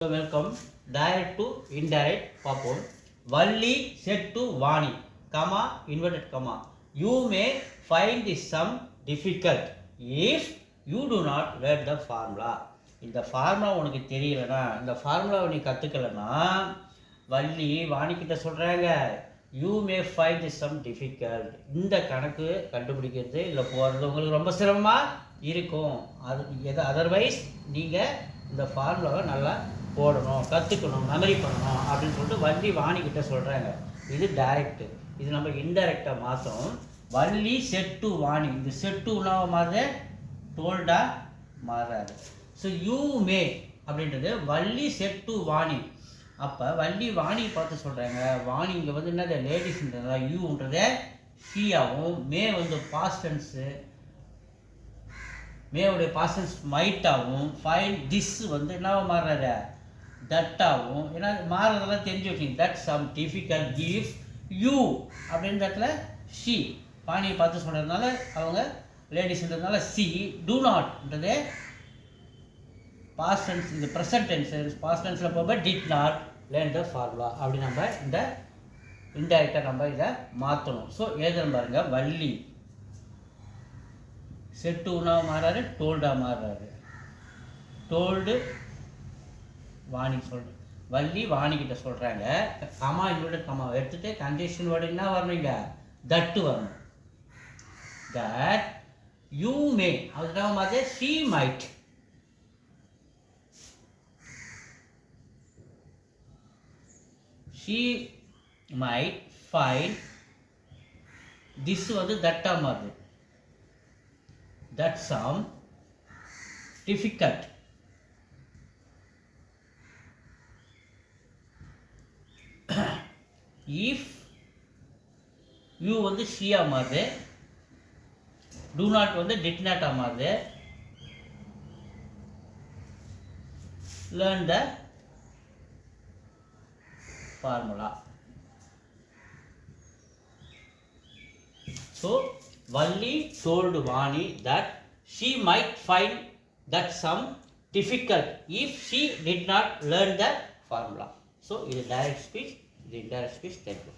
So welcome. Direct to indirect பார்ப்போம். Valli said to Vani, comma inverted comma. You may find this sum difficult if you do not learn the formula. இந்த formula உனக்கு தெரியலனா, இந்த ஃபார்முலாவை நீ கற்றுக்கலனா, வள்ளி வாணிக்கிட்ட சொல்கிறாங்க, you may find this sum difficult. இந்த கணக்கு கண்டுபிடிக்கிறது இல்லை போகிறது உங்களுக்கு ரொம்ப சிரமமாக இருக்கும். அது அதர்வைஸ் நீங்கள் இந்த ஃபார்முலாவை நல்லா போடணும், கற்றுக்கணும், மெமரி பண்ணணும் அப்படின்னு சொல்லிட்டு வள்ளி வாணிக்கிட்ட சொல்கிறாங்க. இது டைரக்டு. இது நம்ம இன்டைரக்டாக மாற்றணும். வள்ளி செட்டு வாணி, இந்த செட்டுனா மாதிரி டோல்டா மாறாது. ஸோ யூ மே அப்படின்றது வள்ளி செட்டு வாணி. அப்போ வள்ளி வாணி பார்த்து சொல்கிறாங்க, வாணி இங்கே வந்து என்னது லேடிஸ்ன்றதா, யூன்றத ஷீயாகவும், மே வந்து பாஸ்டன்ஸு, மேவுடைய பாஸ்டன்ஸ் மைட்டாகவும், ஃபைன் திஸ் வந்து என்னவா மாறுறாரு தட்டாகவும். ஏன்னா மாறுறதெல்லாம் தெரிஞ்சு வச்சிங்க. தட் சம் டிஃபிகல்ட் கிஃப் யூ அப்படின்ற இடத்துல ஷி வாணியை பார்த்து சொல்கிறதுனால அவங்க லேடிஸ்ன்றதுனால சி டூ நாட்ன்றது பாஸ்ட் டென்ஸ். இந்த ப்ரெசன்ட் டென்ஸ் பாஸ்ட் டென்ஸில் போகும்போது did not learn the formula. அப்படி நம்ம இந்த இன்டைரக்டாக நம்ம இதை மாற்றணும். ஸோ எழுதுறோம் பாருங்க, வள்ளி செட்டுனா மாறாரு, டோல்டா மாறுறாரு. டோல்டு வாணி சொல்கிறேன், வள்ளி வாணிக்கிட்ட சொல்கிறாங்க, கமா இன்வெர்டட் கமா எடுத்துகிட்டு கண்டிஷன் வேர்டு என்ன வரணுங்க, தட்டு வரணும். தட் யூ மே அதுக்காக மாதிரி she might, she might find this வந்து தட்டா மாறுது, that sum difficult if you வந்து ஷியா மாறுது, do not வந்து did not மாறுது, learn the formula. So Valli told Vani that she might find that sum difficult if she did not learn the formula. So இது direct speech, இது indirect speech. Thank you.